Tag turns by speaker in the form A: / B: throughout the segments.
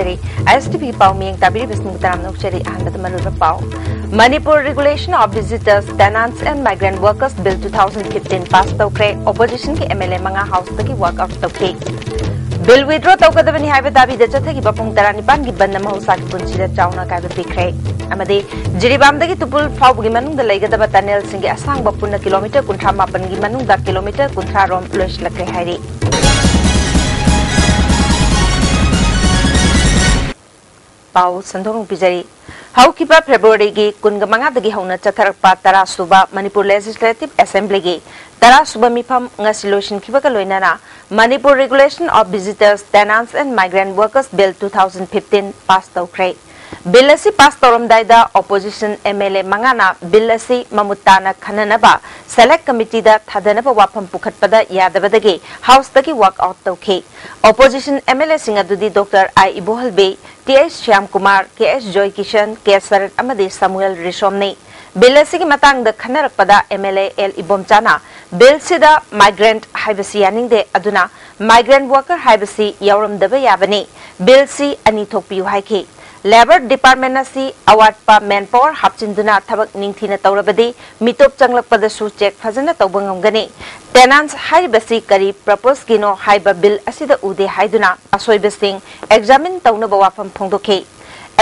A: ꯄꯤꯖꯔꯤ ISTV ꯄꯥꯎ ꯃꯤꯌꯦꯡ ꯇꯥꯕꯤꯔꯤꯕ ꯇꯔꯥꯝ ꯅꯣꯛꯆꯔꯤ ꯑꯍꯥꯟꯕꯗ ꯃꯔꯨꯑꯣꯏꯕ ꯄꯥꯎ Manipur Regulation of Visitors, Tenants and Migrant Workers Bill 2015 pass तौखरे opposition के MLA मंगा हाउस तक वर्कआउट तौखे बिल विड्रॉ तौगदबनी हाइबे दाबी दचथगी बपुंग 19 की बन्ना महौसा की पुंसीदा चाउना कायबे बिखरे अमदे जिरिबामदगी Tupul फाउबगी मनुंग the लेगदबा tunnel Singe असांग बपुन kilometre 38 की मनुंग दा किलोमीटर 30 रोम लोइसलकरे हाइरी पाउ संदोंग पिजरी हौकिबा फेब्रुवारी की कुनगमंगादगी हौना चथरपा 10 सुबा मणिपुर लेजिस्लेटिव असेंबली की 10 सुबा मिफम ngasi loisinkhibaka loinana Manipur Regulation of Visitors, Tenants and Migrant Workers Bill 2015 pass taukhre bill asi pass tauramdaida opposition MLA mangana bill asi mamutana khananaba select committee da thadanaba wafam pukhatpada yadabadagi house dagi work out tauke opposition MLA sing adudi Dr. I Ibohalbe TS Shyam Kumar KS Joy Kishan KS Sarat amadi Samuel Rishomne bill asi ki matang da khanarakpada MLA L Ibomchana bill sida migrant haibasi yaningde aduna migrant worker haibasi yauramdaba yabani bill si ani thokpiu haike Labor Department asi award pa manpower hapchinduna thabak ningthina tawrabadi mitop changlakpada su check fazana tawbangamgani tenants haibasi kari propose gino haiba bill asida ude haiduna asoibasing examine tawnaba wafam phongdokhe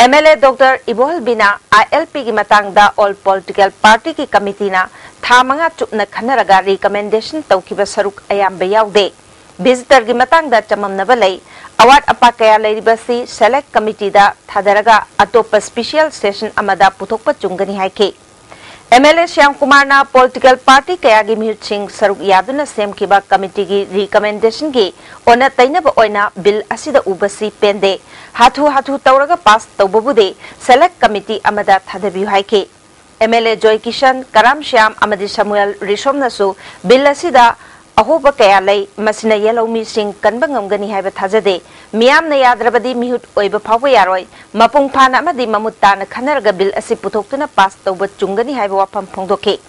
A: MLA Dr. Ibohal Bina ILP ki matang da all political party ki committee na thamanga chupna khanaraga recommendation tawkiba saruk ayamba yaude visitor ki matang da chamamnaba lei award apa kaya leiribasi select committee da thadaraga atopa special session amada puthokpa chungani haike MLA Shyam Kumar na political party kaya gi mihutching saruk yaduna sem kiba committee ki recommendation gi ona tainaba oina bill asida ubasi pende hathu tawraga pass tawbabude select committee amada thadabiu haike MLA Joy Kishan Karam Shyam amadi Samuel Rishom nasu bill asida ahoba kaya lei masina yellow mi sing kanba ngamgani haiba thajade miyam na yadrabadi mihut oiba phawba yaroi mapung phana amadi mamutta na khanarga bill asi puthoktuna pass tawba chungani haiba wafam phongdokhe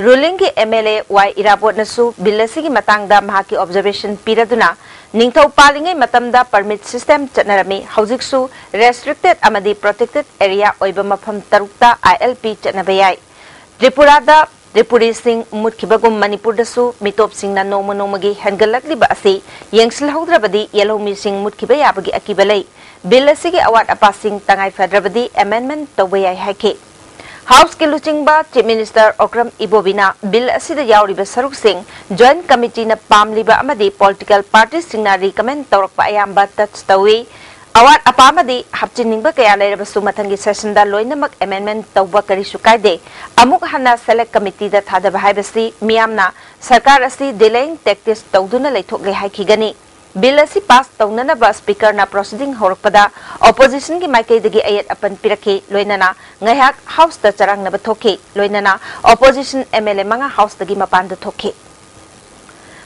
A: ruling ki MLA Y Irabot nasu bill asi ki matangda mahaki observation piraduna ningthau palingai matamda permit system chatnarami haujiksu restricted amadi protected area oiba mafam tarukta ILP chatnabayai Tripura da Tripuri sing mutkibagum Manipur dasu mitop sing na nomagi hangalakliba asi yengsil haudrabadi yellow mi sing mutkiba yabagi akibalai bill asigi award apasing tangai fadrabadi amendment tawayai haike House ki luchingba Chief Minister Okram Ibobina bill asida yauriba saruk sing joint committee na pamliba amadi political parties sing na recommend tawrakpa ayamba touch tawi award apamadi hapchiningba kaya leirabasu mathangi session da loinamak amendment tawba karisu kaide amuk hana select committee da thadaba haibasi miyamna sarkar asi delaying tactics tawduna leithokle haikigani bill asi pass tawnana ba speaker na proceeding horakpada opposition ki maikei dagi ayat apan pirake loinana ngayak house da charang na bathoke loinana opposition MLA manga house dagi mapan da thoke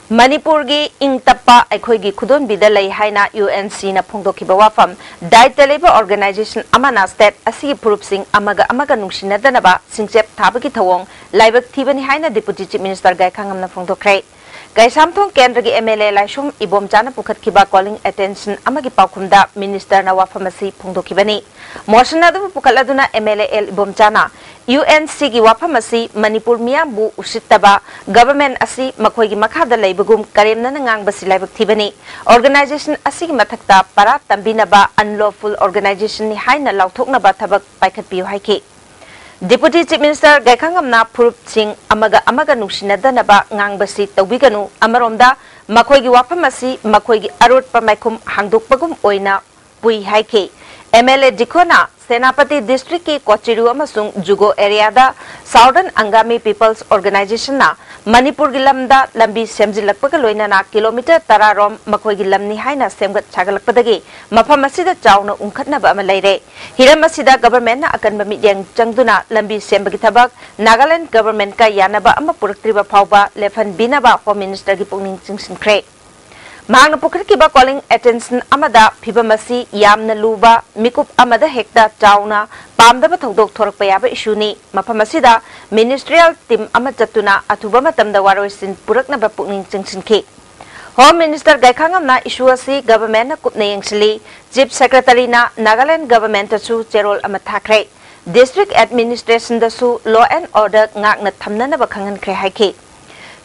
A: Manipur gi ingtappa aikhoigi khudon bidalai haina UNC na phongdokhiba wafam daitaleba organization amana state asi purupsing amaga nungsinadana singchep thabagi thawong laibak thibani haina deputy chief minister gaikhangamna phongdokre Gaisamthong Kendra gi MLA Laishum Ibomchana pukhatkiba calling attention amagi paukhumda minister na wafamasi phongdokhibani motion adu pukhaladuna MLA L Ibomchana UNC gi wafamasi Manipur miyambu usittaba government asi makhoigi makhada leibagum karemna ngangbasi laibak thibani organization asi gi mathakta para tambinaba unlawful organization ni haina lauthoknaba thabak paikhatpiu haike Deputy Chief Minister Gaikhangamna Phurup Singh amaga nungsinadana ngangbasi tawbiganu amaromda makhoigi wafamasi makhoigi arutpa maikhum hangdokpagum oina pui haike MLA Dikhona Senapati District ki Kochiru amasung Jugo area da Southern Angami People's Organization na Manipur gilamda lambi semjilakpaga loinana kilometer 10 rom makhoigi lamni haina semgat chagalakpadagi mafam asida chawna ungkhatnaba ama leire hiram asida government na akanba midyang changduna lambi sembagi thabak Nagaland government ka yanaba ama puraktriba phawba lefan binaba Home Minister gi pungning chingsinkhre Magna pukhatkiba calling attention amada phibamasi yamna luba mikup amada hekta chawna pamdaba thodok thorakpa yaba issue ni mafam asida ministerial team ama chatuna athuba matamda waroisin puraknaba pungning chingsinki Home Minister Gaikhangamna issue asi government na kupna yengsili Chief Secretary na Nagaland government su cherol amathakre District Administration da su law and order ngak na thamna na bakhangan kre haiki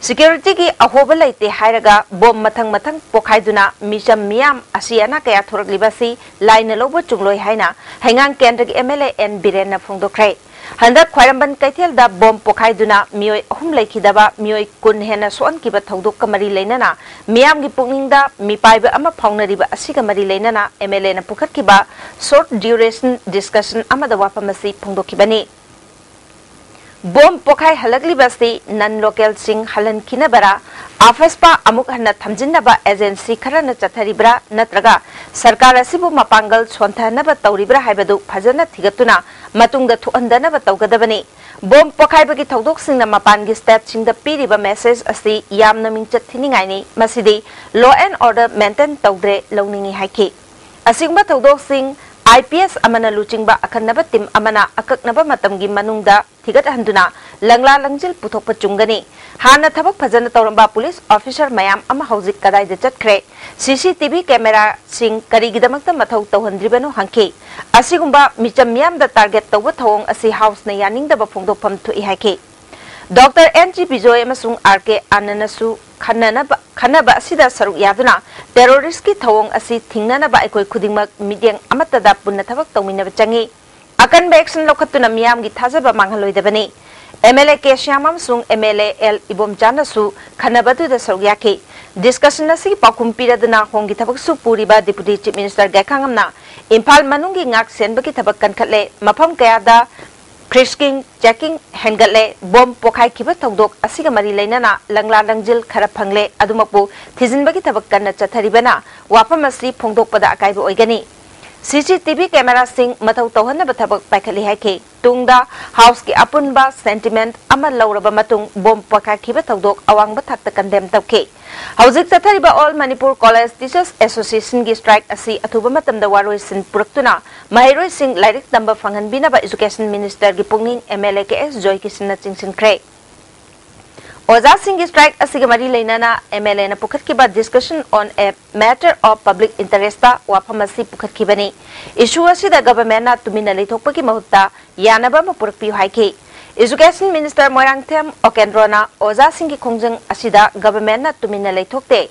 A: Security ki ahoba laite hairaga bom mathang pokhaiduna misam miam asiana kaya thorak libasi line lobo chungloi haina hangang kendra ki MLA N Biren na phongdokre Handak khwaramban kaithel da bom pokhaiduna mioi ahum laikhidaba mioi kun hena soan kiba thodok kamari leinana miam gi pungingda mipaiba ama phaunariba asiga mari leinana MLA na pukhat kiba short duration discussion amada wapamasi phongdokibani Bom pokai halagli basti non local sing halan kinabara afaspa amuk hanna thamjinnaba agency kharana chatharibra natraga sarkar asibu mapangal sonthanaba tawribra haibadu phajana thigatuna matungda thuandanaba tawgadabani bom pokai bagi thodok singna mapan gi step singda piriba message asi yamna mingchat thiningai ni masidi law and order maintain tawdre lawningi haiki asigba thodok sing IPS amana luchingba akannaba tim amana akaknaba matamgi manungda thigat handuna langla langjil puthokpa chungani hana thabak phajana tawramba police officer mayam ama hojik kadai de chatkre CCTV camera sing karigidamakta mathau tawhandribanu hangki asigumba micham miyam da target tawba thawong asi house na yaningdaba phongdokpham thui haiki Dr. NG Bijoy amasung RK Ananasu Khanaba asida saruk yaduna terrorist ki thawong asi thingnanaba aikoi khudingmak midyang amatada punna thabak tawminaba changi akan action lokhatuna miyam gi thajaba manghaloi MLA K Shyamam sung MLA L Ibom Janasu Khanabadu da saruk yaki discussion asi pakum piraduna hongi thabak su puriba Deputy Chief Minister Gaikhangamna Imphal manungi ngak senbaki thabak kankhatle mafam kayada Krisking checking hengale bom pokai kiba thodok asiga mari leinana langla langjil khara phangle adumapu thijinbagi thabak kanna chatharibana wapamasi phongdokpada akaiba oigani CCTV camera sing mathau tawhanna bathabak paikhali haike tungda house ki apunba sentiment ama lauraba matung bom pokai kiba thodok awangba thakta condemn tawke Hojik chathariba All Manipur College Teachers Association gi strike asi athuba matamda waroi sin puraktuna mahiroi sing lairik tamba phanghanbinaba Education Minister gi pungning MLA KS Joy Kisna chingsin kre Oza Singh strike asiga mari leinana MLA na pukhat kiba discussion on a matter of public interest ta waphamasi pukhat kibani issue asida government na tumina leithokpa ki mahutta yanaba ma purakpi haike Education Minister Moirangthem Okendrona Oza Singh ki khongjang asida government na tumina leithokte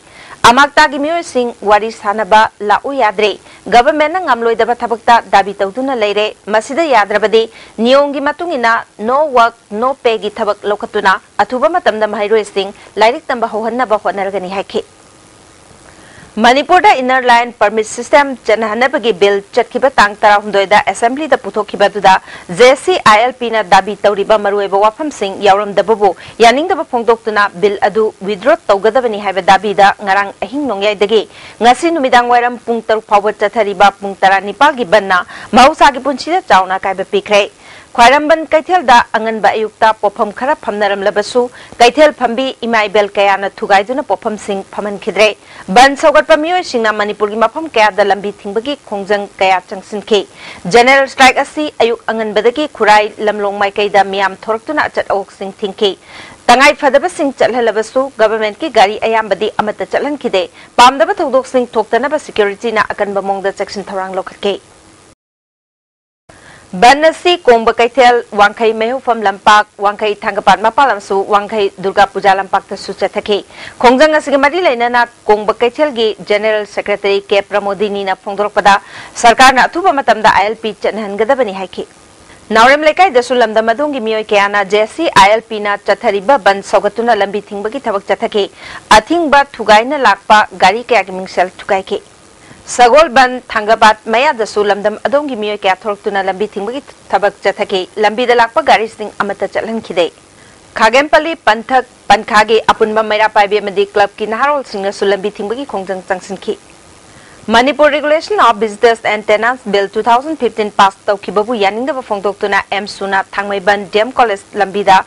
A: amakta gi mioi sing wari sanaba lau yadre government na ngamloi daba thabakta dabi tawduna leire masida yadrabadi niyong gi matungina no work no pay gi thabak lokhatuna athuba matamda mahairoi sing lairik tamba hohanna ba honargani haike Manipur da inner line permit system janhanabagi bill chatkiba tang tara hundoida assembly da puthokiba duda JCILP na dabi tawriba marueba wafam sing yawram dababu yaning daba phongdoktuna bill adu withdraw tawgadabani haiba dabi da ngarang ahing nongyai dagi ngasi numidang wairam pung 3 phawa chathariba pung 19 gi banna mahausa gi punchida chauna kaiba pikre Khwaramban kaithel da anganba ayukta pofam khara phamnaram labasu kaithel phambi imaibel kayana thugaiduna pofam sing phaman khidre ban sogat pamioi singna Manipur gi mafam kaya da lambi thingbagi khongjang kaya changsinke general strike asi ayuk anganbadagi khurai lamlong mai kaida miam thoraktuna chat ok sing thinke tangai fadaba sing chalhalabasu government ki gari ayambadi amata chalhan khide pamdaba thodok sing thoktanaba security na akanba mongda section thorang lokhatke Banasi Komba Kaithel Wangkai Mehu from Lampak Wangkai Tangapat Mapalamsu Wangkai Durga Puja Lampak ta suchathaki Khongjang asigi mari leinana Komba Kaithel gi General Secretary K Pramodini na phongdorpada sarkar na athuba matamda ILP chanhangadabani haiki Naurem lekai dasu lamda madungi mioi kayana JC ILP na chathariba ban sogatuna lambi thingbagi thabak chathaki athingba thugaina lakpa gari kaya gi mingsel thukaiki Sagol ban Thangabat Maya da Sulamdam Adongi Mio Kathortuna Lambi Thingbi Tabak Jataki, Lambi the Lakpa Garising Amata Chalan Kide. Kagempali Panthak Pankage Apunba Mera Pai Medi Club Kinharol Singer Sulambi Thingbi Kongjang Changsinki. Manipur Regulation of Visitors and Tenants Bill 2015 passed Taukibabu Yaninga Fongdoktuna M Suna Thangmai Ban Dem College Lambida.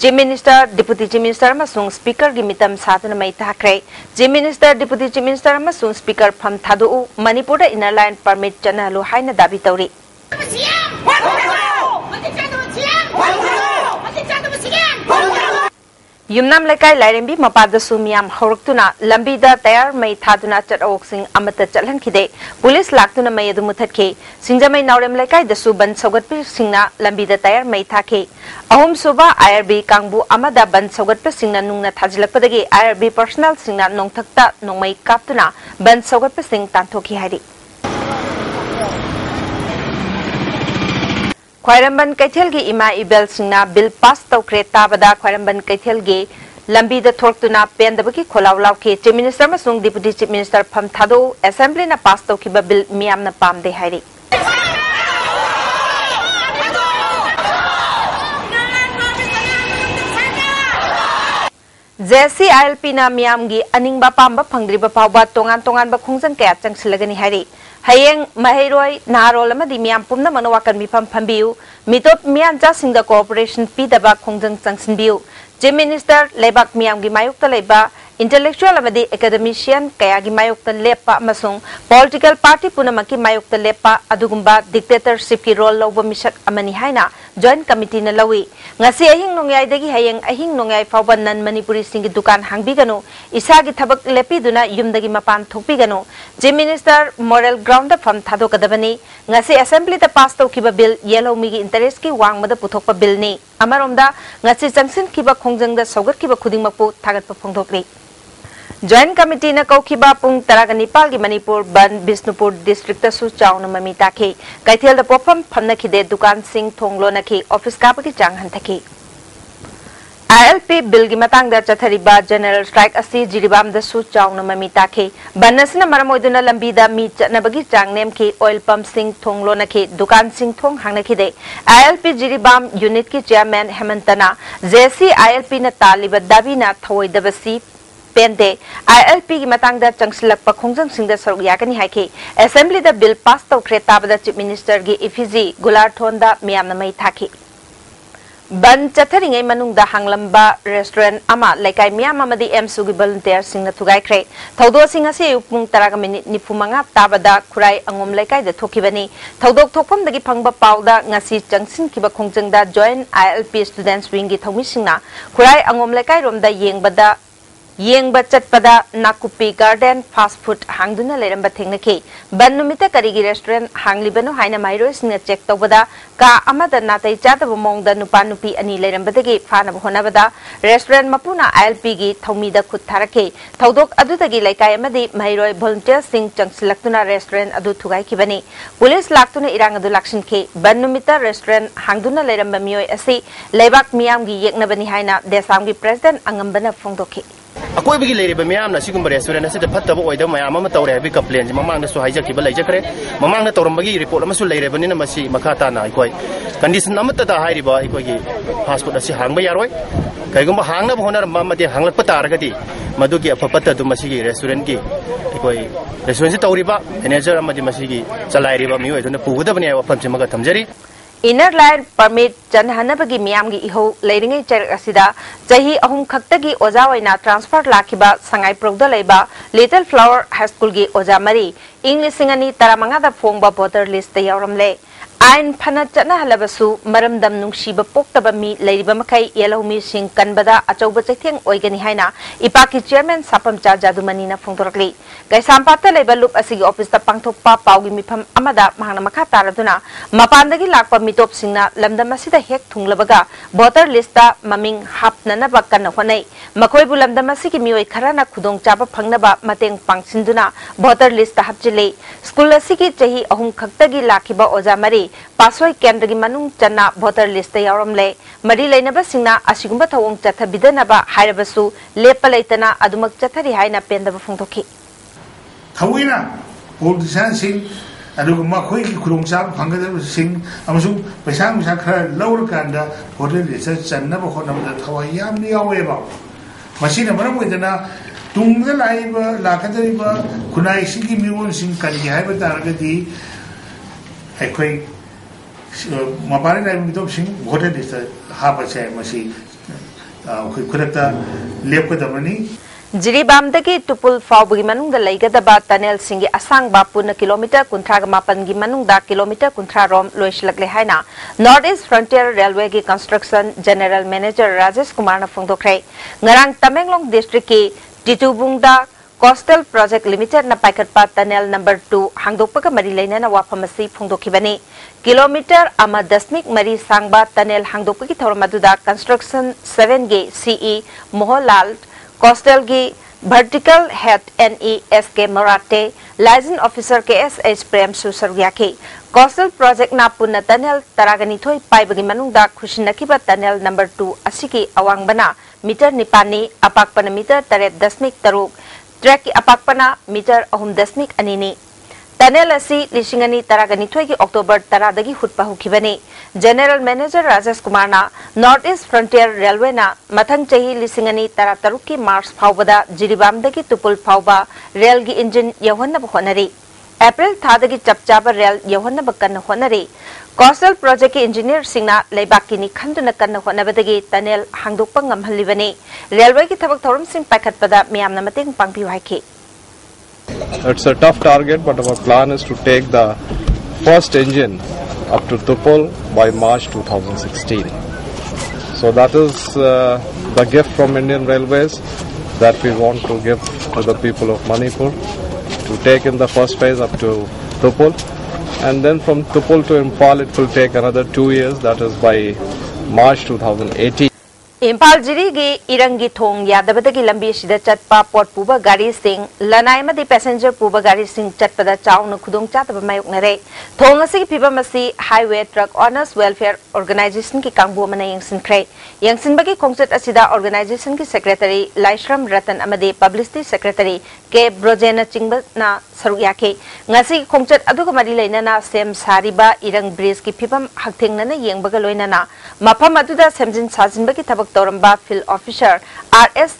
A: Chief Minister, Deputy Chief Minister amasung Speaker gi mitam satana mai thakre Chief Minister, Deputy Chief Minister amasung Speaker pham thadu Manipur da inner line permit chanalu haina dabi tawri Yumnam Lekai Larimbi Mapada Sumiam Horktuna, Lambida Tayar May Taduna Oxing Amata Chalan Kide, Police Laktuna May Mutake, Sinjamay Naurem Lekai the Suban Sogat Singna, Lambida Tayar May Take, Ahom Suba, IRB Kangbu Amada Ban Sogat Singna Nuna Tajlapadagi, IRB Personal Singna Nong Takta, Nong May Kaptuna, Ban Sogat Sing Tantoki Hari. Khwairambon Kaithelgi Ima Ibel Singna Bill Pass Tawkre Tabada Khwairambon Kaithelgi Lambi the Thorktuna Pendabaki Kholau Lauke Chief Minister Masung Deputy Chief Minister Pham Thado Assembly na pass tawkiba bill miyam na pamde hairi. JC ILP na miyamgi aningba pamba phangdriba pawba tongan ba khungjan kaya changsilagani hairi. Hayeng Mahiroi Narol Amadi Miam Pumna Manawakan Mipam Pambiu, Mitop Mian Jasing the Cooperation Pidaba Kongjang Changsin Biu, Chief Minister Lebak Miam Gimayukta Leba, Intellectual Amadi Academician Kayagi Mayukta Lepa Masung, Political Party Punamaki Mayukta Lepa, Adugumba, Dictatorship ki role over Mishak Amani Haina, Joint Committee na Lawi. Ngasi ahing nongyay dagi hayeng ahing nongyay fauban nan Manipuri singi dukan hangbigano, isagi tabak lepiduna yumdagi mapan thokbigano, Chief Minister Moral Ground from Thado Kadabani, ngasi Assembly the pass tawkiba bill yellow migi interest ki wangmada puthokpa bill ni. Amaromda ngasi changsin kiba khongjang da saugat kiba khudingmakpu thagatpa phongthokli. Joint Committee na Kaukiba Pung Taraganipal gi Manipur Ban Bisnupur District su chauna mami take Kaithel da Popam Phamna khide Dukan Singh Thonglo na ki office kapa ki chang hanthaki ILP bill gi matang da chathariba general strike asi jiribam da su chauna mami take Banasna maramoiduna lambi da mi chatnabagi chang nem ki oil pump Singh Thonglo na ki Dukan Singh Thong hangna khide ILP jiribam unit ki chairman Hemantana JC ILP na taliba dabi na thoidabasi Pende ILP ki matang da changsilakpa khongjang singda saruk yakani haike Assembly da bill pass tawkre tabada Chief Minister gi effigy Gular Thonda miyamna mai thaki Ban chatharingai manung da hanglamba restaurant ama laikai miyam amadi MSU gi volunteer singna thugai kre thaudo singa se upung taraga minute nifumanga tabada khurai angom laikai da thokibani thaudok thokpam dagi phangba pauda ngasi changsin kiba khongjang da join ILP students wing gi thomi singna khurai angom laikai romda yengbada Yengba Chatpada Nakupi Garden Fast Food Hangduna Leramba Thingnaki, Banumita Karigi Restaurant Hanglibano Haina Myros in a check Tobada, Ka Amada Natai Chat among the Nupanupi and Lerambadagi, Fana Honavada, Restaurant Mapuna Alpigi, Tomida Kutarake, Taudok Adutagi like Ayamadi, Myroi Volunteer Sing Changsilaktuna Restaurant Adu Tugai Kibani, Police Laktuna Irangadu Lakshin K, Banumita Restaurant Hangduna Leramba Mio Asi, Lebak Miamgi Yaknabani Haina, Desamgi President Angambana Fondoki.
B: Aku bagi lari bermiam nasi kumbar restoran nasi dapat tahu orang itu macam mana tahu rehabi kaplen, memang nasi hajak kibal aja kere, memang nasi orang bagi report lama sulai rehabi ni masih makata na ikoi, kondisi nama tak ada hari bah ikoi passport nasi hang bayar oi, kalau gumba hang na bahona mama dia hang lepas tar kadi, madu ki apa pata tu masih restoran ki, ikoi restoran si tahu riba, manager ama dia masih salai riba miu itu na puguda bani awak pun cuma katam jari.
A: Inner line permit Janhanabagi Miamgi Iho, Lading Asida, Jahi Ahum Kaktagi Ozawaina transfer Lakiba, Sangai Progda Leba, Little Flower High School Gi Ozamari, English Singani Taramanga Fongba Voter List the Yoramle. Ain Panachana Halabasu, Maramdam Nungshiba Poktabami, Lady Bamakai, Yellow Missing, Kanbada, Achoba Checking, Oigani Haina, Ipaki Chairman Sapam Jadumanina Fongtorli. Gaisampata Labor Loop as the office the Pangtopa, Paugimipam Amada, Mahanamakata Raduna, Mapandagi Lakpa Mitop Singna, Lamdamasida Hek Tunglabaga, Voter Lista, Maming Hap Nanabakana Hone, Makoibu Lamdamasiki Mui Karana Kudong Chapa Pangnaba, Mateng Pangsinduna, Voter Lista Hapjile, School Siki Jahi Ahum Kaktagi Lakiba Ozamari. Pasoi Kendagi Manung Chana voter list Yaramle, Mari Lainaba Singna, Ashigumba Tawong Chata Bidanaba, Hirabasu, Lepalaitana, Adumak Chatari Haina Penda Funtoki.
C: Tawina, old Sansing, Adugumaki Kurumsa, Pangada Sing, Amasu, Pesam Sakra, Lower Kanda, voter research and never honor the Tawayam Niaweva. Machina Maramudana, Tunga Laiba, Lakatariba, Kunai Siki Muon Sing Kadi Targati. Equate Mabari Mitopsing, voter is the Harper Say, Masi, Kurata, Lepa the money.
A: जिरीबामदगी टुपुल फाउबगी मनुंग लेगदबा tunnel सिंगी असंगबा पुन kilometre कुंथ्राग मापनगी मनुंग किलोमीटर कुंथ्रा रोम लोइसलकले हाइना नॉर्थ ईस्ट फ्रंटियर रेलवे की construction general manager Rajesh Kumar ने फोंदोखरे ngarang Tamenglong district की टिटुबुंगदा कोस्टल प्रोजेक्ट लिमिटेड न पाइकटपा टनल नंबर 2 हांगदोकपका मरी लेना वाफमसी फोंदोखिबनी किलोमीटर अमा दशमिक मरी सांगबा टनल हांगदोकपकी थौरमदुदा कंस्ट्रक्शन 7 गे सीई मोहलाल कोस्टल की वर्टिकल हेड NES के मराठे लाइसेंस ऑफिसर के SH प्रेम सुसरुयाके कोस्टल प्रोजेक्ट ना पुन टनल तरागनिथोई पाइबगी मनुंगदा खुशिनकिबा टनल नंबर 2 असिकी अवांगबना मीटर निपानी अपाकपन मीटर 3.3 ट्रैक की अपाकपना मीटर 3.2 टनल असी लिशिंगनी तरागनिथोई की अक्टोबर 13 हुटपा हुखिबनी जनरल मैनेजर राजेश कुमार ना नॉर्थ ईस्ट फ्रंटियर रेलवे ना मथंग चही लिशिंगनी 13 की मार्च फाउबदा जिरीबामदगी तुपुल फाउबा रेल की इंजन यौहन्नब होनरी अप्रैल थादगी चपचाबा रेल यौहन्नब कन्न होनरी कोस्टल प्रोजेक्ट की इंजीनियर सिंगना लेबाकीनी खंदुना कन्न होनबदगी टनल हांगदोकपा ngamhalibani रेलवे की थबक थौरम सिंग पाइखटपदा मियामना मतेंग पांगपि हाइके
D: It's a tough target, but our plan is to take the first engine up to Tupul by March 2016. So that is the gift from Indian Railways that we want to give to the people of Manipur to take in the first phase up to Tupul. And then from Tupul to Imphal it will take another 2 years, that is by March 2018.
A: Imphal जिरीगी इरंगी थोंग यादबदगी लंबी सिदा चटपा pot पुबा गाड़ी सिंग लनाई मदी passenger पुबा गाड़ी सिंग चटपदा chown खुदोंग चातब मायोकनरे थोंग असि फिबम असि highway truck owners welfare organisation की कांगबो मना यंगसिनख्रे यंगसिनबगी खोंगचट असिदा ऑर्गेनाइजेशन की सेक्रेटरी लाइश्रम रतन अमदे पब्लिसिटी सेक्रेटरी के ब्रोजेना चिंगबना सरुयाके ngasi khongchat aduga mari leinana sem sariba irang bridge ki phibam hakthengna yengbaga loinana mafam aduda semjin sajinba ki thabak toramba field officer RS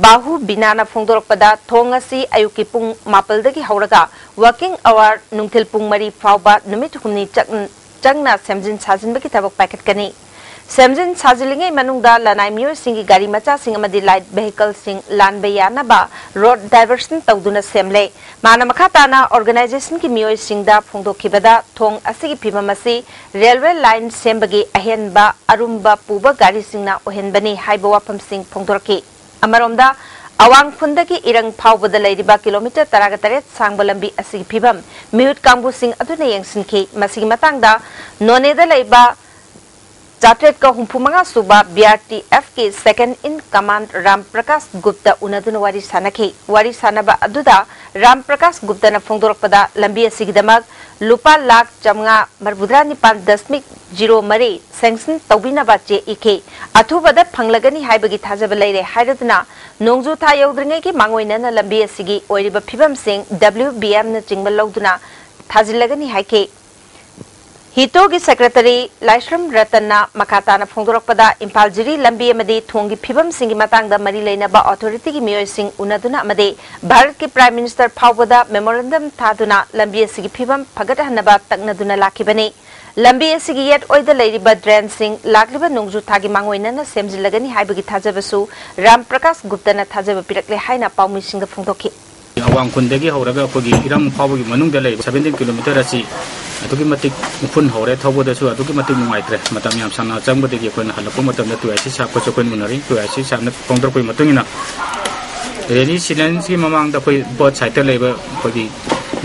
A: bahu binana phongdorpada thongasi ayuki pung mapaldagi hauraga working hour nungthil pung mari fauba numit humni changna semjin sajinba ki thabak packet kani Semjin sajilinge manungda lanai myo singi gari macha sing amadi light vehicle sing lan bayana ba road diversion tawduna semle mana makhata na organization ki myo singda phongdo khibada thong asigi phimamasi railway line sembagi ahen ba arumba puba gari singna ohen bani haiba wapam sing phongdorki amaromda awang phundagi irang phawbada leiriba kilometer 13 sangba lambi asigi phibam mihut kangbu sing aduna yengsinki masigi matangda noneda leiba Jatret ka humpumanga suba BRTF के second in command Ram Prakash Gupta उनदुन वारी सानखे वारी सानबा अदुदा राम प्रकाश गुप्ता न फोंदोरपदा लंबी असिगदमक लुपा लाख चमगा मरबुद्रा निपान 10.0 मरे sanction तौबिनबा चे इखे अथुबदा फंगलगनी हाइबगी थाजब लेरे हाइरदना नोंजु था यौद्रिंगे की मांगोइनना लंबी असिगी ओइरिबा फिबम सिंह WBM न चिंगबल लौदुना थाजिलगनी हाइके हितो की सेक्रेटरी लाइश्रम रतन्ना मखाताना फोंदोरपदा इम्फाल जिरी लंबी अमदी थोंगी फिबम सिंगी मतांगदा मरी लेनबा अथॉरिटी की मियोय सिंह उनदुना अमदे भारत के प्राइम मिनिस्टर फावबदा मेमोरेंडम थादुना लंबी सिगी फिबम फगटहनबा तकनदुना लाखिबनी लंबी सिगी yet ओइदा लेरिबा drain Singh लाखलिबा नोंजु थागी मांगोइनना सेमजिलगनी हाइबगी थाजबसु Ram Prakash गुप्ताना थाजब पिरकले हाइना पाउमी Singh फोंदोखि
E: awang kundegi horaga apogi iram phawgi manung da lei 17 km asi adugi matik mufun hore thobo da su adugi matik mungaitre matam yam sana changbodegi koina halapu matam da tu asi sa ko chokon munari tu asi samna pongdor koi matungina reni silence ki mamang da koi bot site leiba kogi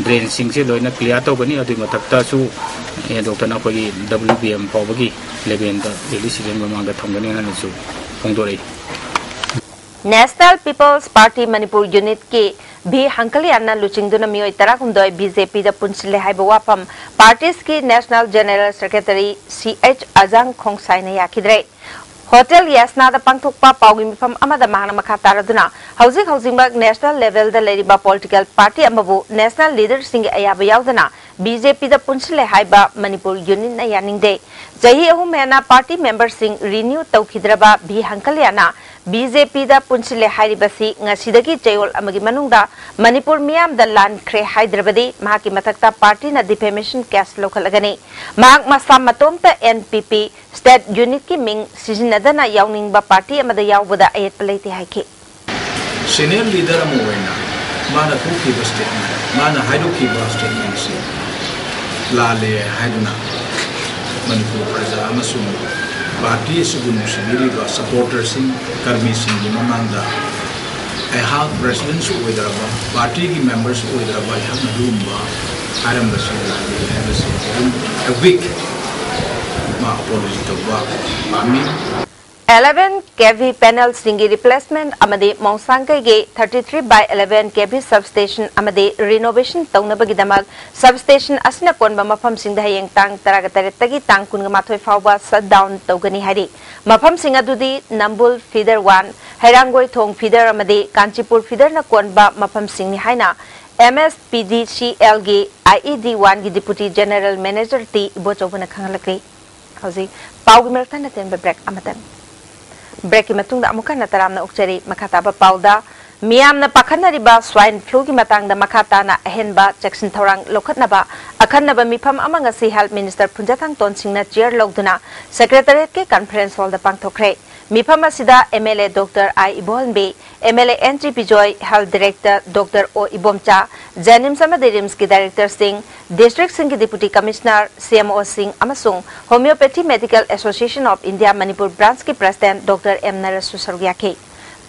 E: drain sing se loina clear to bani adu matak ta su e doctor na kogi WBM phawgi leben da reni silence mamang da thongani na su pongdorei
A: National People's Party Manipur unit के भी हंकली अन्ना लुचिंगदुना मियोय तराकुंदोय BJP दा पुंसले हाइबा वाफम parties की national general secretary CH अजांग खोंगसाइना याखिद्रे होटल यासना दा पांगथोकपा पाउगी मिफम अमादा माहना मखा तारदुना हौजिक नेशनल लेवल दा लेरिबा पॉलिटिकल पार्टी अमबु नेशनल लीडर सिंग अयाबा यावदना बीजेपी दा पुंसले हाइबा मणिपुर यूनियन ना यानिंगदे जही अहुम हेना पार्टी मेंबर सिंग रिन्यू तौखिद्रबा भी हंकलियाना बीजेपी दा पुंसले हाइरिबसी ngasiदगी जयोल अमगी मनुंगदा मणिपुर मियाम दा लान ख्रे हाइद्रबदी महाकी मथक्ता पार्टी ना डिफेमेशन केस लोखलगनी महाक मसा मतोमता NPP स्टेट यूनिट की मिंग सिजनदना यावनिंगबा पार्टी अमदा यावबदा अयत पलेते हाइके
F: senior leader amoina mana thuki statement mana haiduki statement se lale haiduna Manipur praja amasung party sugun sibiri ba supporters sing karmi sing di mamanda have presidents oidraba party ki members oidraba yam rumba aram a week ma apology to ba ami
A: 11 kV panel singi replacement amade Mongsangkai ge 33/11 kV substation amade renovation taunabagi damak substation asna konba mafam singda hayeng tang taragatere tagi tang kunga mathoi fawba shutdown tawgani hari mafam singa dudi Nambul feeder 1 Hairangoi thong feeder amade Kanchipur feeder na konba mafam singni haina MSPDCL ge IED 1 gi deputy general manager ti bochobuna khangalakri hauji pawgi mertan na tembe break amatan break matung da amukan na taram na ukchari makata ba pauda miyam na pakhanna riba swine flu gi matang da makata na ahenba jackson thorang lokhatna ba akhanna ba mifam amanga si health minister Punjathang Tonsingna chair logduna secretariat ke conference hall da pangthokre mifam asida MLA Dr. I Ibolbe MLA NG Bijoy health director Dr. O Ibomcha Janim Samade Rims ki director Singh district Singh ki deputy commissioner CMO Singh amasung homeopathy medical association of India Manipur branch ki president Dr. M Narasu Sargyake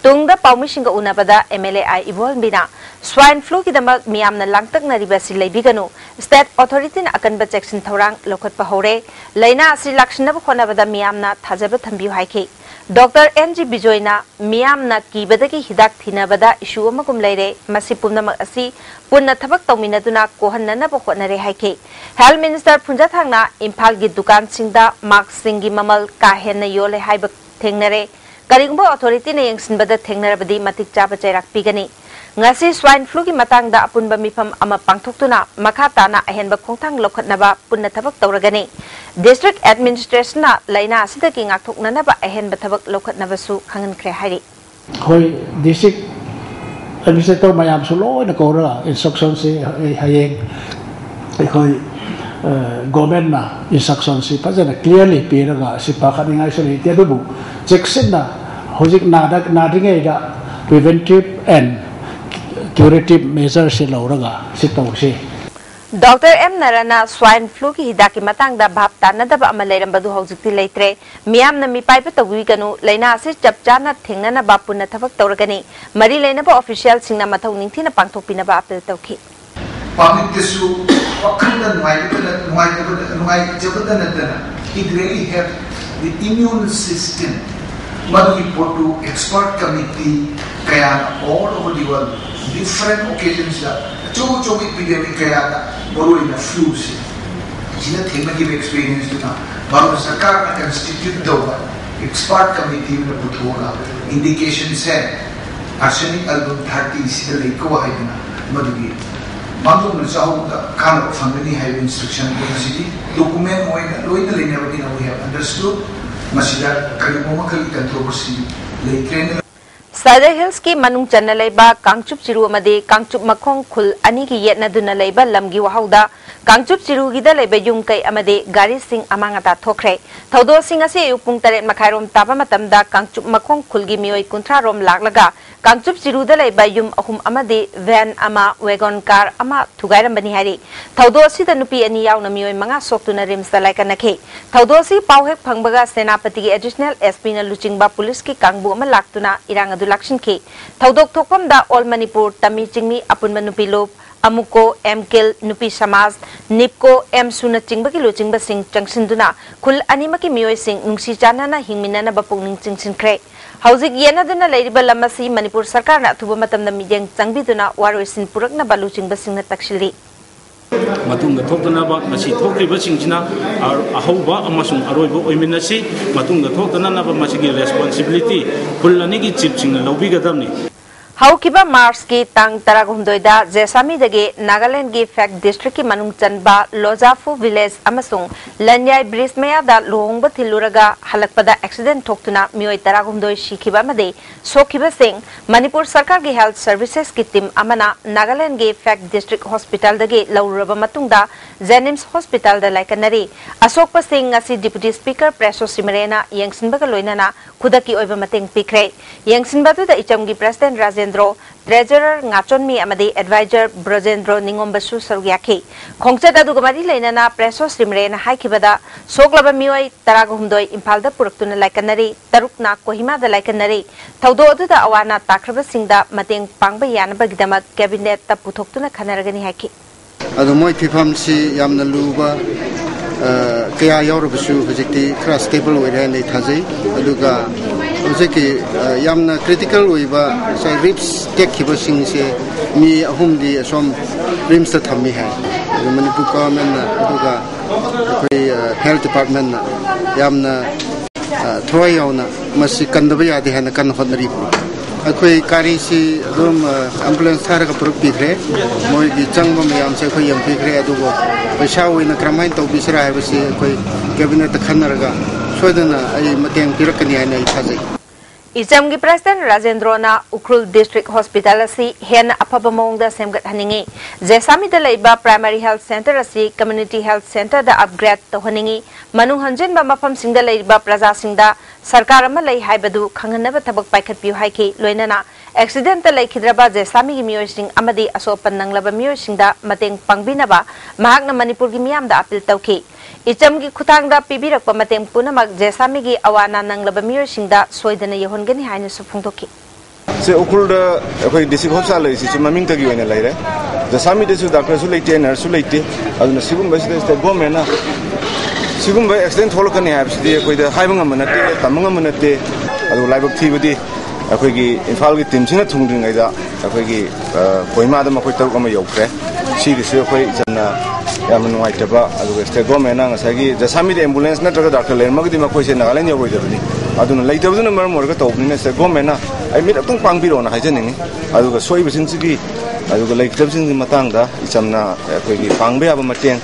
A: tungda paumishinga unabada MLA I Ibolbina swine flu ki damak miyamna langtak na ribasi leibiganu state authority na akanba jackson thorang lokhat pa hore laina asi lakshinaba khonabada miyamna thajaba thambiu haike Dr. NG Bijoyna miyamna kibadagi hidak thinabada issue amagum leire masi pumnamak asi punna thabak tawminaduna kohannana ba khotnare haike health minister Punjathangna Imphal gi dukan singda mask singi mamal ka henna yole haiba thengnare karigumba authority na yengsinbada thengnarabadi matik chaba chairak pigani ngasi swine flu gi matangda apunba mifam ama pangthoktuna makhata na ahenba khongthang lokhatnaba punna thabak tawragani district administration na laina asida ki ngakthoknana ba ahenba thabak lokhatnaba su khangan khre hari
G: hoi district administrator mayam su lo na kora instruction se hayeng hoi government na instruction si pajana clearly piraga sipa khaningai so ite bu jackson na hojik nadingai da preventive and curative measures se lauraga sitawse
A: Dr. M Narana swine flu ki hidaki matangda bhap tanadaba ama leirambadu hojikti leitre miyamna mipaiba tawui kanu laina ase chapchana thengnana ba punna thabak tawragani mari leinaba official singna mathau ningthina pangthokpina ba apel tawki
H: public tissue wakhanda nuai jabadana it really help the immune system madu report to expert committee kaya all over the world different occasions la cho epidemic kaya da boru ina flu se jina thema ki experience na baru sarkar na constitute do expert committee na puthoga indications hai arsenic album 30 sida leko haidna maduri madu na chahu da kan family have instruction city document oina loina lena badina we have understood masida kali momakali controversy leikren
A: Sadar Hills ki manung channa leiba Kangchup Chiru amade Kangchup Makhong khul ani ki yetna duna leiba lamgi wahauda Kangchup Chiru gi da leiba yung kai amade gari sing amangata thokre thodo sing ase upung taret makhairom taba matamda Kangchup Makhong khul gi mioi kunthra rom laklaga Kangchup Chiru da leiba yum ahum amade van ama wagon car ama thugairam bani hari thodo sida nupi ani yauna mioi manga soktuna rims da laika nakhe thodo si pauhek phangbaga senapati gi additional SP na luchingba police ki kangbu ama laktuna irang lakshin ke thodok thokpam da all Manipur tami chingni apun manupi lop amuko mkil nupi samaj nipko m suna chingba ki lochingba sing changsinduna khul anima ki mioi sing nungsi chana na hingmina na bapungning chingsin khre haujik yena duna leiriba lamasi Manipur sarkar na thuba matam na midyang changbiduna waroisin purakna balu chingba singna takshili
E: matunga thokdana ba masi thokriba singjina ahauba amasung aroiba oiminasi matunga thokdana na ba masigi responsibility kullani gi chief singna lobigadamni
A: Haukiba Mars ki tang taragumdoida Jesami dage Nagaland gi fact district ki manung chanba Lojafu village amasung Lanyai bridge maya da lohongba thiluraga halakpada accident thoktuna mioi taragumdoi shikiba made sokiba sing Manipur sarkar gi health services ki team amana Nagaland gi fact district hospital dage lauraba matungda Jenims hospital da laikanari Asokpa Singh asi deputy speaker Preso Simarena yangsinba ka loinana khudaki oiba mateng pikre yangsinba tu da ichamgi president Rajen Rajendro, Treasurer Ngachonmi Amadi, Advisor Brojendro Ningombasu Sarugyaki, Kongchat Adugamadi Lenana, Presos Rimre, Haikibada, Soglaba Mioi, Taragumdoi, Impalda Purtuna Laikanari, Tarukna, Kohima the Laikanari, Taudo the Awana, Takraba Singda, Mating Pangba Yanabagdama, Cabinet, Taputokuna Kanaragani Haki.
I: Adumoy Pipamsi Yamnaluba. Kaya Yorubasu, Hujiki, Crass Stable with Henry Tazi, Aduga, Hujiki, Yamna critical with ribs, take Kibosing, me, whom the some rims that have me had. The Manipuri government, Aduga, health department, Yamna, Troyona, Masikandavia, the Hanakan of the Ripu. Akui Karisi, room, ambulance Taraka Purpigre, Moi Jangum Yam Seko Yam Pigre Adugo, the show in a Kramento Bisra, I was a cabinet the Kanaraga, Swedena, I Matang Pirakani and Tazi.
A: Isamgi President Rajendrona, Ukrul District Hospital, si Hen Apabamong the Semgat Haningi, Zesami the Laiba Primary Health Center, si Community Health Center, the upgrade the Honingi, Manu Hanjin Bamapam Sing the Laiba Praza Singda, Sarkarama Lay Haibadu, Kanganeva Tabak Paikat Pu Haiki, Loinana, Accidental Lake Hidraba, Zesami Musing, Amadi, Asopan Nanglaba Musingda, Mating Pangbinaba, Mahagna Manipur Gimiam the Apil Tauki. Ichamgi Kutanga Pibirak Pamatem Punamak, Jesamigi, Awana Nanglaba Musingda, Soydana Yohongani Highness of Puntoki.
D: Se okulda district hospital is maming tagi wena laire the sami desu doctor sulite and sulite aduna sigum basi the government na sigum by accident holokani habs de koi da haibanga manate tamanga manate adu live activity akoi gi infal gi team sina thungding ai da akoi gi koima da makoi tar kama yokre si gi se koi janna yaman wai taba adu state government na ngasagi the sami the ambulance na traga doctor len magdi makoi se nagalan yoi dabni aduna leitabuna mar morga tawbni na se government na I made a tongue pang biro na hygienic. I will go soy with Sinsi. I will like Jobs in Matanga, Isamna, Pangbe of Matang,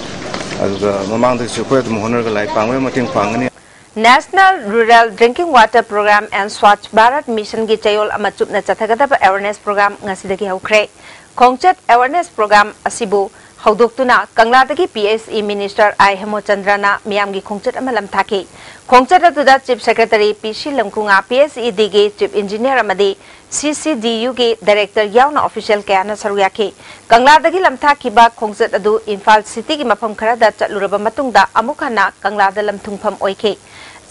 D: as the Mamang the Sukwet Mohonor like Pangwe Mating Pangani.
A: National Rural Drinking Water Program and Swachh Bharat Mission Gitayol Amachup Natatagatapa Awareness Program Nasidaki Hokre. Kongchat Awareness Program Asibu. Haudoktuna Kangladagi PSE Minister I Hemochandrana Miamgi Kongchat Amalam Taki. Kongchat to that Chief Secretary Pishi Lamkunga PSE DG Chief Engineer Amadi CCDU Director Yauna Official Kayana Saruyaki. Kangladagi Lamtaki ba Kongchat Adu Infal City Mapam Karada Chatluraba Matungda Amukana Kanglada Lamtungpam Oike.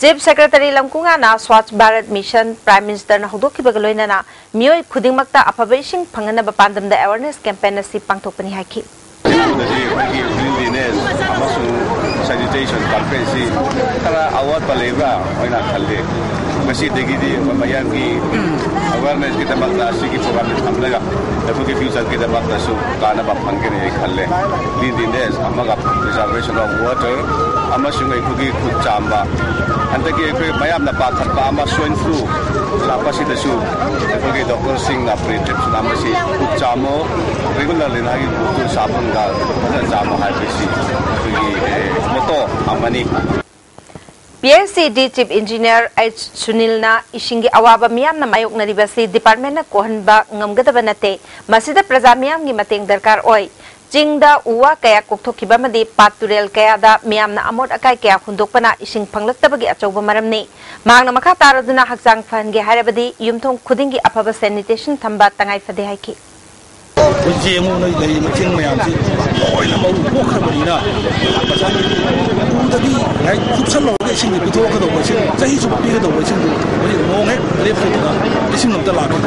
A: Chief Secretary Lamkunga na Swachh Bharat Mission Prime Minister na Hudoki Bagaloina na Mioi Kudingmakta Apabishing Pangana Bapandam the Awareness Campaign na si Pangtopani Haki.
J: Sanitation conference kara award palega oina khalle masi degidi mayangi awareness kita makna sigi program thamlaga ebuki future kita makna su kana ba phangene khalle dines amaga preservation of water amasung ebuki khutchamba antaki ekoi mayam na pakhat pa ama swine flu lapasi da su ebuki doctor sing na pretet namasi khutchamo regularly nagi butu sabanga jama haibisi moto amani
A: PSCD Chief Engineer H Sunilna Ishingi Awaba Miam na mayok na ribasi Department na kohanba ngamgadaba nate masida praja miyam gi mateng darkar oi jingda uwa kaya koktokiba madi paturel kaya da miyam na amot akai kaya hundokpana ising panglaktabagi achauba maramni magna makha taraduna hakjang fange harabadi yumthong khudingi afaba sanitation thamba tangai fade haiki
F: Jemu na dari macam macam si, oh ini mau buka berina. Tadi, ay kupsan lo ke sini betul ke dong macam, saya cuma pergi dong macam tu, macam ngong lepas tu kan, di sini nanti lagi.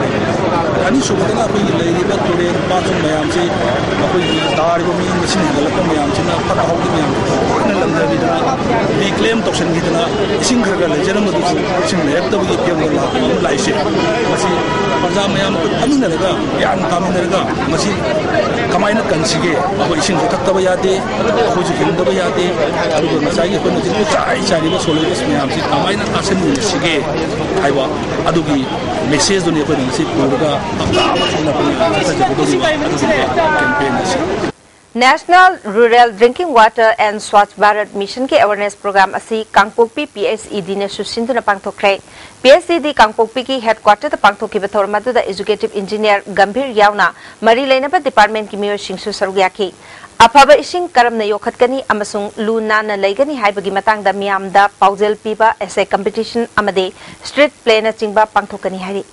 F: Ani semua tu apa yang lagi betul le, macam macam si, apa yang dari kami di sini kalau kami macam si, nak tak tahu kami macam, ini lembaga ni dah, di claim token kita na, sini kerja le, jangan betul sini lepas tu kita yang lain masih macam kami nelaga, yang kami nelaga. Masih kamai nak kansiಗೆ apa ising kotak tabayade apa juga tabayade lalu masanya pun nanti cari solusi semacam si kamai nak asen kansiಗೆ aywa adugi message dunia pun nanti keluarga apa macam apa saja betul campaign sih.
A: National Rural Drinking Water and Swachh Bharat Mission ke awareness program asi Kangpokpi PSED na susindu na pangtokre. PSED Kangpokpi ki headquarter ta pangtoki bathor madu da executive engineer Gambhir Yauna Mari Lainaba department ki miyo singsu sarugyaki. Afaba ising karam na yokatkani amasung luna na laigani haibagi matang da miyam da paujel piba essay competition amade street play na chingba pangtokani hari.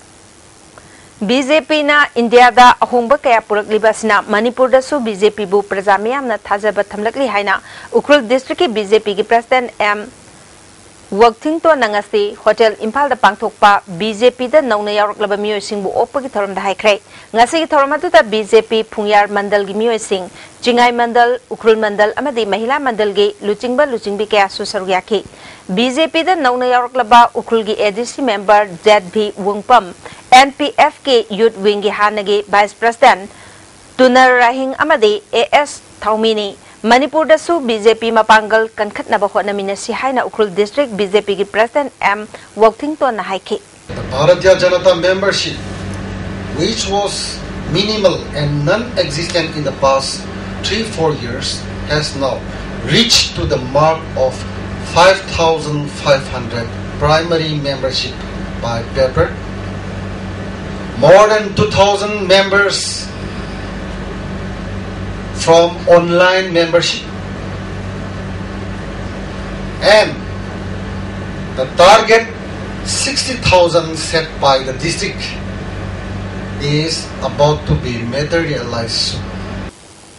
A: BJP na India da ahongba kaya purakliba Manipur da su BJP bu praja miyam na thajaba thamlakli haina Ukhrul district ki BJP ki president M Working to Nangasi Hotel Impal da Pangthokpa BJP da nauna yauraklaba miyoy sing bu oppa ki thoram da haikrai ngasi ki thoram adu da BJP Phungyar Mandal gi miyoy sing Jingai Mandal Ukhrul Mandal amadi Mahila Mandal gi luchingbi kaya su saruyaki BJP da nauna yauraklaba Ukhrul gi ADC member ZB Wungpam NPF ke Youth Wing gi hanagi Vice President Tunar Rahing amadi AS Thaumini Manipur da su BJP mapangal kankhat na bahot na minasi haina Ukhrul district BJP ki president M Worthington na haiki.
K: The Bharatiya Janata membership, which was minimal and non-existent in the past 3-4 years, has now reached to the mark of 5,500 primary membership by paper. More than 2,000 members from online membership, and the target 60,000 set by the district is about to be materialized.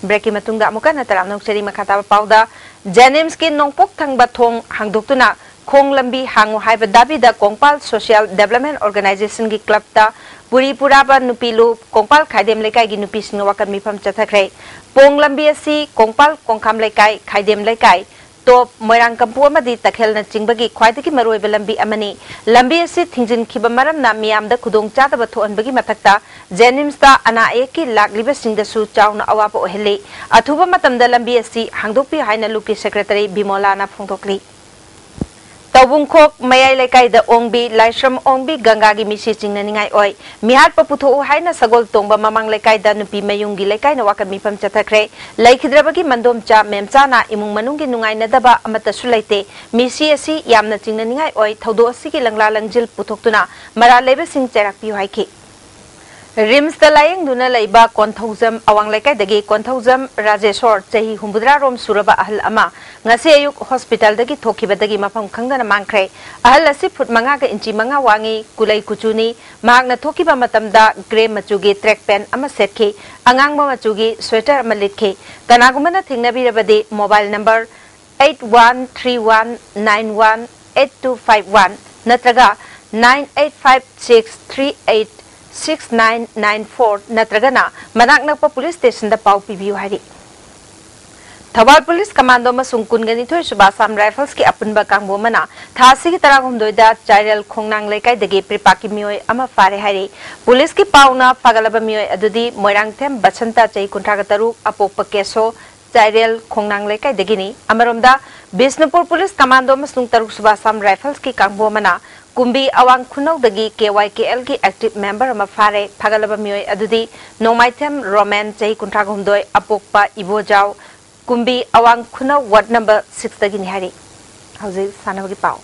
A: Breaking matungda amuka na taramnong seri makataba pauda Janims ki nongpok thang bathong hangdoktuna khong lambi hangu haiba dabi da Kongpal Social Development Organization ki club ta Puri Puraba Nupilu Kongpal Khaidem Lekai gi nupi singa wakan mifam chathakre Pong lambi asi Kongpal Kongkham Lekai Khaidem Lekai to Moirang Kampu amadi takhel na chingbagi khwaidagi maroiba lambi amani lambi asi thingjin khiba maram na miyam da khudong chadaba thoanbagi mathakta Janims ta ana eki lagliba singda su chawna awapa ohele athuba matamda lambi asi hangdokpi haina luki secretary Bimola na phongtokli Tawungkhok mayai lekai da ongbi laishram ongbi ganga gi misi chingna ningai oi mihat paputho haina sagol tongba mamang lekai da nupi mayungi lekai na wakan mifam chathakre laikhidrabagi mandom cha memcha na imung manungi nungai na daba amata sulaite misi asi yamna chingna ningai oi thodo asi ki langla langjil puthokuna mara lebe sing cherak pi haiki Rims da layang duna laiba Konthaujam awang lekai dagi Konthaujam Rajeshwar chahi humbudra rom suraba ahal ama ngasi ayuk hospital dagi thokiba dagi mafam khangdana mangkhre ahal asi foot manga ga inchi manga wangi kulai kuchuni magna thokiba matamda gray machugi track pen ama setke angangba machugi sweater ama litke kanagumana thingnabi rabadi mobile number 8131918251 natraga 985638 6994 natragana manak nakpa police station da pau pibiu hari Thawal police commando masung kungani thoi subasam rifles ki apunba kangbo mana thasi ki taragum doida chiral khongnang lekai dagi pripaki mioi ama fare hari police ki pauna pagalaba mioi adudi moirang them bachanta chai kuntraga taru apokpa keso chiral khongnang lekai dagini amaromda Bisnupur police commando masung taruk subasam rifles ki kangbo mana Kumbi awang khunau dagi KYKL ki active member ama fare phagalaba mioi adudi nomaitem roman chai kuntraga humdoi apokpa ibojau Kumbi awang khunau ward number 6 dagi ni hari hauji sanabagi pau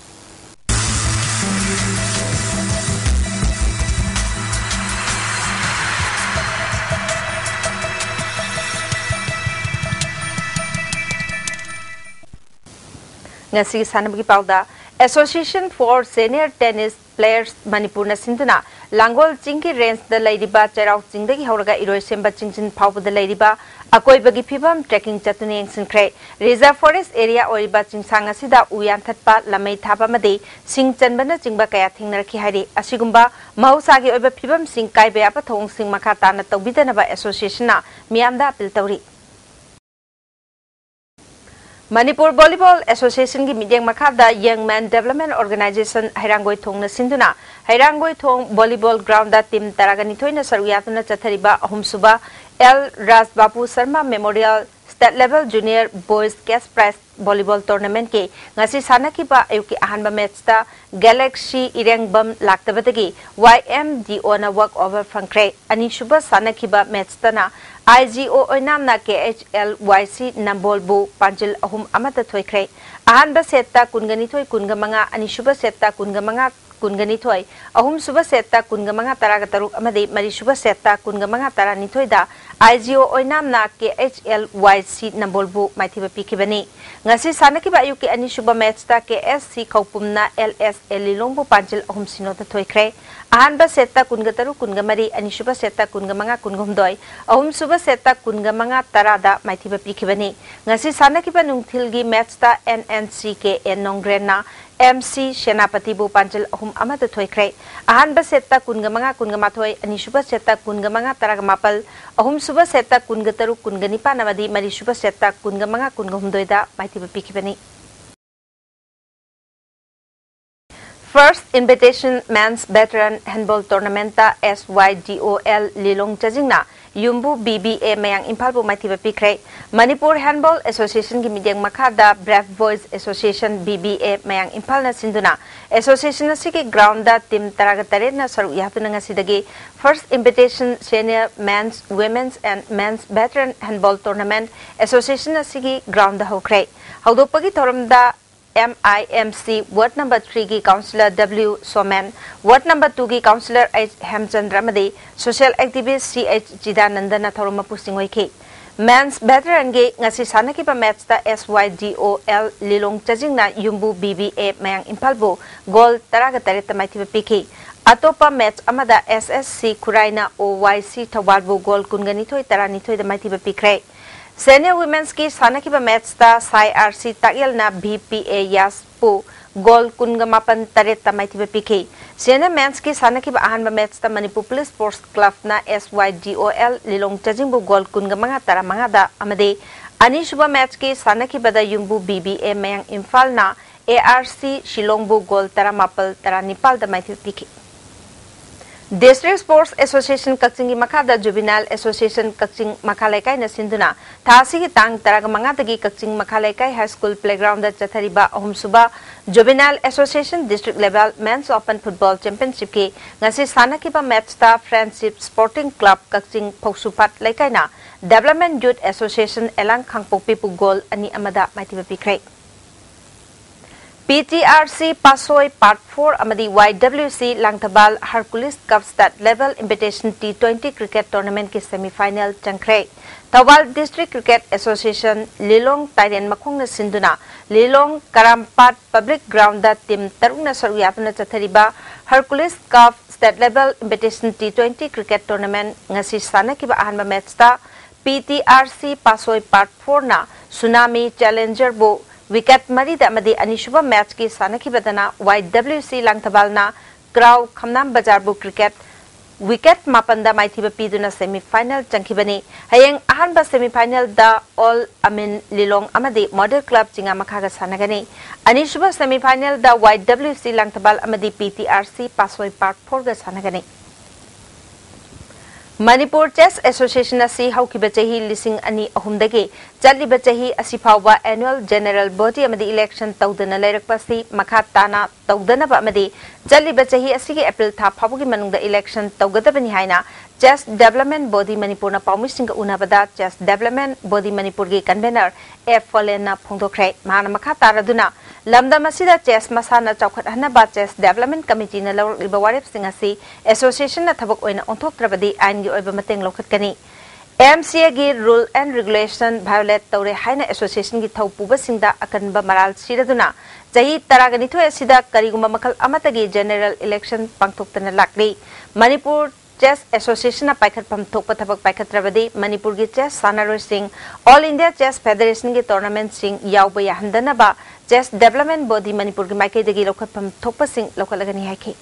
A: ngasi sanabagi pau da Association for Senior Tennis Players Manipur na sinduna Langol Chingki range da Ladiba Cherau Chingdagi Hauraga Iroi Semba Chingchin Paupa da Ladiba Akoi Bagi Pibam Trekking Chatuni Sinkre Reserve Forest Area Oriba Chingsang Asida Uyan Thatpa Lamai Thapa Made Sing Chanbana Chingba Kaya Thingnarki Hari Asigumba Mahusagi Oiba Pibam Sing Kai Beapa Thong Sing Makata na Tawbidanaba Association na Miamda Apil Tawri Manipur Volleyball Association ki meeting makada Young Man Development Organization Hairangoi Thong na sinduna Hairangoi Thong Volleyball Ground da team taragani thoina saruyatuna chathariba ahumsuba L Raj Bapu Sharma Memorial State Level Junior Boys Cash Prize Volleyball Tournament ke ngasi sanakiba ayuki ahanba match ta Galaxy Irengbam laktabadagi YMDO na walk over fangkre ani shuba sanakiba match ta na IGO oinamna KHLYC Nambolbu Panjil ahum amata thoikre ahanba setta kungani thoi kungamanga ani shuba setta kungamanga kungani thoi ahum suba setta kungamanga taraga taruk amade mari shuba setta kungamanga tarani thoi da IGO oinamna KHLYC nambolbu maithiba pikibani ngasi sanaki ba ayuki anishuba match ta KSC kaupumna LSL lilongbu panjil ahum sinota thoikre ahanba seta kungataru kungamari anishuba seta kungamanga kungumdoi ahum suba seta kungamanga tarada maithiba pikibani ngasi sanaki ba nungthilgi match ta NNCK nongrena MC Senapati bu panjil ahum amata thoikre ahanba seta kungamanga kungamathoi anishuba seta kungamanga taragamapal ahum suba seta kungataru kunganipa namadi mari suba seta kungamanga kungumdoida maithiba pikibani. First Invitation Men's Veteran Handball Tournament SYDOL Lilong Chajingna Yumbu BBA Mayang Impal bu maithiba pikre Manipur Handball Association ki midyang makada Brave Boys Association BBA Mayang Impal na sinduna Association asiki ground da team taragatare na saru yahatuna ngasidagi First Invitation Senior Men's, Women's and Men's Veteran Handball Tournament Association asiki ground da hokre haudopagi thoramda MIMC Ward number 3 ki Councillor W Soman, Ward number 2 ki Councillor H Hemchandra Madi, Social Activist CH Jidanandana Thoruma Pusingoi ki. Men's Veteran ge ngasi sana ki pa match ta SYDOL Lilong Chajingna Yumbu BBA Mayang Impalbo goal taraga tarita maithiba piki. Atopa match amada SSC Kuraina OYC Tawalbo goal kunganithoi taranithoi da maithiba pikre. Senior Women's ki sana ki ba match ta SIRC tagyal na BPA Yaspo goal kungamapan taret ta maithiba piki. Senior Men's ki sana ki ba ahan ba match ta Manipur Police Sports Club na SYDOL Lilong Chajingbu goal kungamanga taramanga da amade anishuba match ki sana ki ba da Yumbu BBA Mayang Imphal na ARC Shillongbu goal taramapal taranipal da maithiba piki. District Sports Association Kakching Makada Juvenile Association Kakching Makalaikai na sinduna thasi ki tang taragamanga tagi Kakching Makalaikai High School Playground da chathariba ahum suba Juvenile Association District Level Men's Open Football Championship ki ngasi sana ki ba match ta Friendship Sporting Club Kakching Phoksupat laikai na Development Youth Association Elang Khangpokpi pu goal ani amada maithiba pikre. PTRC Pasoi Part 4 amadi YWC Langtabal Hercules Cup State Level Invitation T20 Cricket Tournament ki semi-final changkre. Tawal District Cricket Association Lilong Tairen Makhongna sinduna Lilong Karampat Public Ground da team tarungna saruyapna chathariba Hercules Cup State Level Invitation T20 Cricket Tournament ngasi sana ki ba ahanba match ta PTRC Pasoi Part 4 na Tsunami Challenger bo wicket marida amadi anishuba match ki sanaki badana YWC Langtabal na Kraw Khamnam Bazar bu cricket wicket mapanda maithiba piduna semi final changkhibani hayeng ahanba semi final da All Amin Lilong amadi Model Club chinga makhaga sanagani anishuba semi final da YWC Langtabal amadi PTRC Pasoi Part 4 ga sanagani. Manipur Chess Association asi haukiba chahi lising ani ahumdagi chaliba chahi asi phawba annual general body amadi election tawdana lairakpasi makha tana tawdana ba amadi chaliba chahi asigi April tha phabugi manungda election tawgadabani haina Chess Development Body Manipur na paumisinga unabada Chess Development Body Manipur gi convener F Folena phongdokre mahana makha taraduna lamda masida chess masana chawkhat hanaba Chess Development Committee na lawriba warep singasi association na thabak oina onthoktrabadi ain gi oiba mateng lokhatkani MCA gi rule and regulation violate tawre haina association gi thaupuba singda akanba maral siraduna jahi taragani thoi asida kariguma makal amatagi general election pangthoktana lakri Manipur Chess Association na paikhat pam thokpa thabak paikhat rabadi Manipur gi chess sanaroi sing All India Chess Federation gi tournament sing yauba yahandana ba Chess Development Body Manipur gi maikai dagi lokhat pam thokpa sing lokhalagani haiki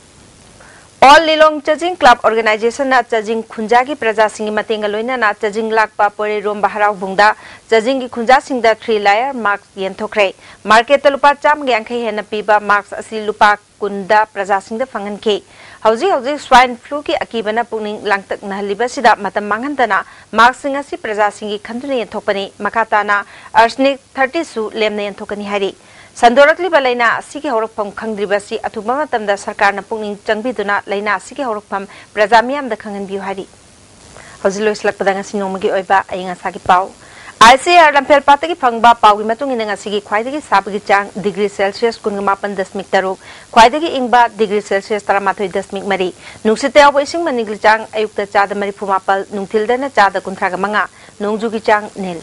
A: All Lilong Chajing Club Organization na Chajing Khunja gi praja singi matenga loina na Chajing lakpa pore rom baharau bungda Chajing gi khunja singda 3 layer marks yenthokre market lupa cham gi angkhai hena piba marks asi lupa kunda praja singda fangan ke Hauji swine flu ki akibana pungning langtak na haliba sida matam manghandana marks singa si praja singi khandune yenthokpani makatana arsenic 30 su lemne yenthokani hari Sandorakli balaina asiki horakpam khangdribasi athuba matamda sarkarna pungning changbiduna laina asiki horakpam prajamiyam da khangan biu hari Hauji loislak padanga sinongmagi oiba ainga sagi pau ICR Lampel Pataki Pangba Pawi Matung in Asigi Quaidagi Sabigi Chang degree Celsius Kungapan Desmik Taruk, Quaidagi Ingba degree Celsius Taramatoi Desmik Mari, Nuksite Wishing Manigli Chang, Ayukta Chada Maripumapal, Nungtildana Chada Kuntragamanga, Nungjugi Chang Nil.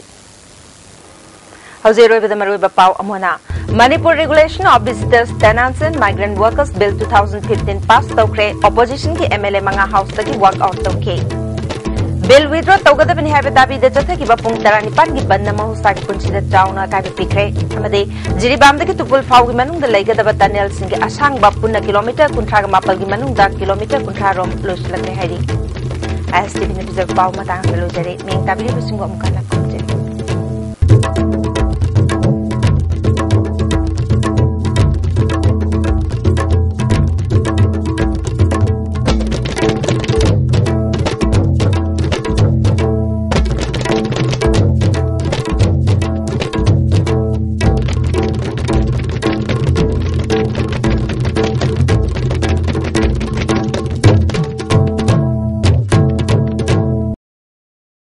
A: How's with the Maruba Pau Amona? Manipur Regulation of Visitors, Tenants and Migrant Workers Bill 2015 passed Tokre, Opposition ki MLA Manga House taki work out Toke. Bill withdraw Togada Bani Habitabi the Jataki Bapung Tarani Pangi Banama Saki Punchida Town or Kabi Pikre, Amade, Jiribam the Kitupul Faugimanung, the Lega the Batanel Sing Asang Bapuna kilometer, Kuntragamapalgimanung, that kilometer, Kuntarom, Luslake Hedi. ISTV News of Pau Matang Lojere, Ming Tabi Singom Kanako.